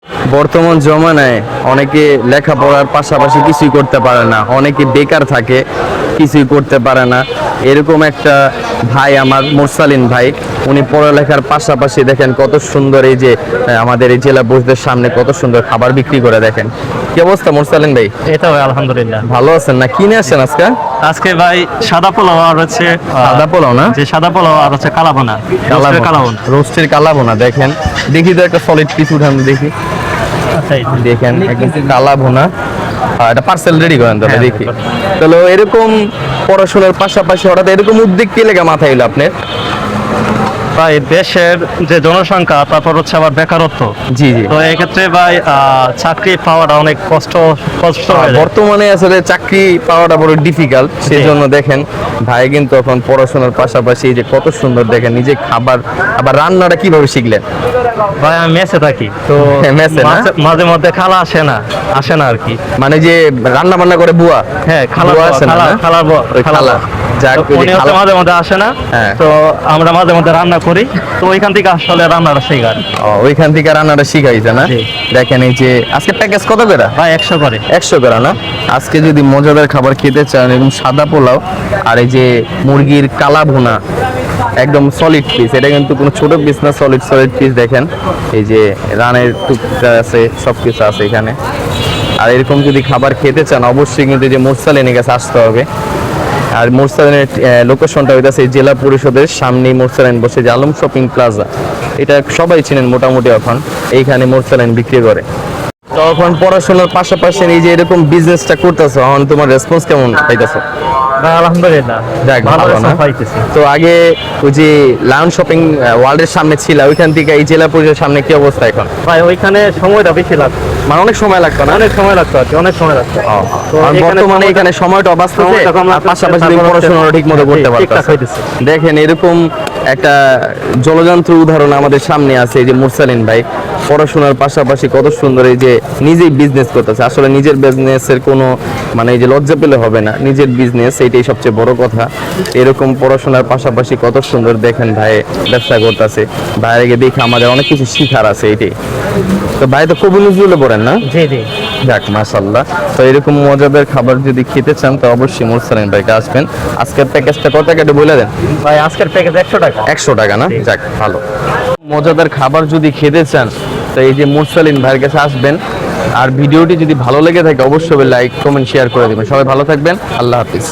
বর্তমান জমানায় অনেকে লেখাপড়ার পাশাপাশি কিছুই করতে পারে না, অনেকে বেকার থাকে, কিছুই করতে পারে না। এরকম একটা ভাই আমার মোরসালিন ভাই, উনি পড়ালেখার পাশাপাশি দেখেন কত সুন্দর এই যে আমাদের এই জেলা বোর্ডের সামনে কত সুন্দর খাবার বিক্রি করে। দেখেন কি অবস্থা মোরসালিন ভাই? এটা ভাই আলহামদুলিল্লাহ ভালো আছেন না? কিনে আসছেন আজকে? আজকে ভাই সাদা পোলাও আর হচ্ছে সাদা পোলাও না, যে সাদা পোলাও আর হচ্ছে কালাবোনা, কালাবোনা। রোস্টের কালাবোনা। দেখেন দেখি তো একটা সলিড পিস উঠান দেখি। আচ্ছা এই দেখেন একদম কালাবোনা। এটা পার্সেল রেডি করেন তাহলে হ্যাঁ, দেখি। তাহলে এরকম পড়াশোনার পাশাপাশি হঠাৎ এরকম উদ্যোগ কি লেগে মাথায় এলো আপনার? ভাই দেশের যে জনসংখ্যা, তারপর হচ্ছে আবার বেকারত্ব। জি জি। তো এক্ষেত্রে ভাই চাকরি পাওয়াটা অনেক কষ্ট হয়ে যায়। বর্তমানে আসলে চাকরি পাওয়াটা বড় ডিফিকাল্ট, সেই জন্য দেখেন ভাই কিন্তু এখন পড়াশোনার পাশাপাশি এই যে কত সুন্দর দেখেন নিজে খাবার। আবার রান্নাটা কিভাবে শিখলেন? ভাই আমি মেসে থাকি তো মেসে না? মাঝে মধ্যে খালা আসে না আর কি। মানে যে রান্না বান্না করে বুয়া? হ্যাঁ খালা বুয়া আছে না? ওই খালা। যাক, ওই যে উনি হচ্ছে খালা- মাঝে মধ্যে আসে না, হ্যাঁ। তো আমরা মাঝে মধ্যে রান্না করি, তো ওইখান থেকে আসলে রান্নাটা শেখা। ওইখান থেকে রান্নাটা শিখাইছে না? জি। দেখেন এই যে আজকে প্যাকেজ কত করে? ভাই 100 করে। 100 করে না? আজকে যদি মজাদার খাবার খেতে চান, এবং সাদা পোলাও আর এই যে মুরগির কালা ভুনা, একদম সলিড পিস, এটা কিন্তু কোনো ছোট পিস না, সলিড পিস। দেখেন এই যে রানের টুকরা আছে, সব কিছু আছে এখানে। আর এরকম যদি খাবার খেতে চান অবশ্যই কিন্তু এই যে মোরসালিনের কাছে আসতে হবে। আর মোরসালিনের লোকেশনটা হইতাছে এই জেলা পরিষদের সামনেই মোরসালিন বসে, যে আলম শপিং প্লাজা, এটা সবাই চিনেন মোটামুটি। এখন এইখানে মোরসালিন বিক্রি করে। তখন পড়াশোনার পাশাপাশি এই যে এরকম বিজনেসটা করতেছো, এখন তোমার রেসপন্স কেমন পাইতেছো? ভাই আলহামদুলিল্লাহ যাক, ভালো ভালো না? রেসপন্স পাইতেছি। তো আগে ওই যে লায়ন শপিং ওয়ার্ল্ডের সামনে ছিল, ওইখান থেকে এই জেলা পরিষদের সামনে কি অবস্থা এখন? ভাই ওইখানে সময়টা বেশি লাগতো, মানে অনেক সময় লাগতো না? অনেক সময় লাগতো আর কি, অনেক সময় লাগতো। তো আর এখানে বর্তমানে এখানে সময়টা বাঁচতেছে, সময়টা কম আর লাগতেছে, পাশাপাশি তারপর পড়াশোনা হচ্ছে- ঠিক মতো করতে ঠিকঠাক পারতেছে। হইতেছে। দেখেন এরকম একটা জলযন্ত্র উদাহরণ আমাদের সামনে আছে, এই যে মুরসালিন ভাই পড়াশোনার পাশাপাশি কত সুন্দর এই যে নিজেই বিজনেস করতেছে। আসলে নিজের বিজনেসের কোনো মানে এই যে লজ্জা পেলে হবে না, নিজের বিজনেস এইটাই সবচেয়ে বড় কথা। এরকম পড়াশোনার পাশাপাশি কত সুন্দর দেখেন ভাই ব্যবসা করতেছে। ভাইকে দেখে আমাদের অনেক কিছু শিখার আছে এইটাই। তো ভাই তো কবি নজরুলে পড়েন না? জি জি। যাক মাশাআল্লাহ। তো এরকম মজাদার খাবার যদি খেতে চান তো অবশ্যই মুরসালিন ভাইকে আসবেন। আজকের প্যাকেজটা কত টাকা একটু বলে দেন? ভাই আজকের প্যাকেজ 100 টাকা। 100 টাকা না? যাক ভালো। মজাদার খাবার যদি খেতে চান তো এই যে মুরসালিন ভাইয়ের কাছে আসবেন। আর ভিডিওটি যদি ভালো লেগে থাকে অবশ্যই লাইক কমেন্ট শেয়ার করে দিবেন। সবাই ভালো থাকবেন, আল্লাহ হাফিজ।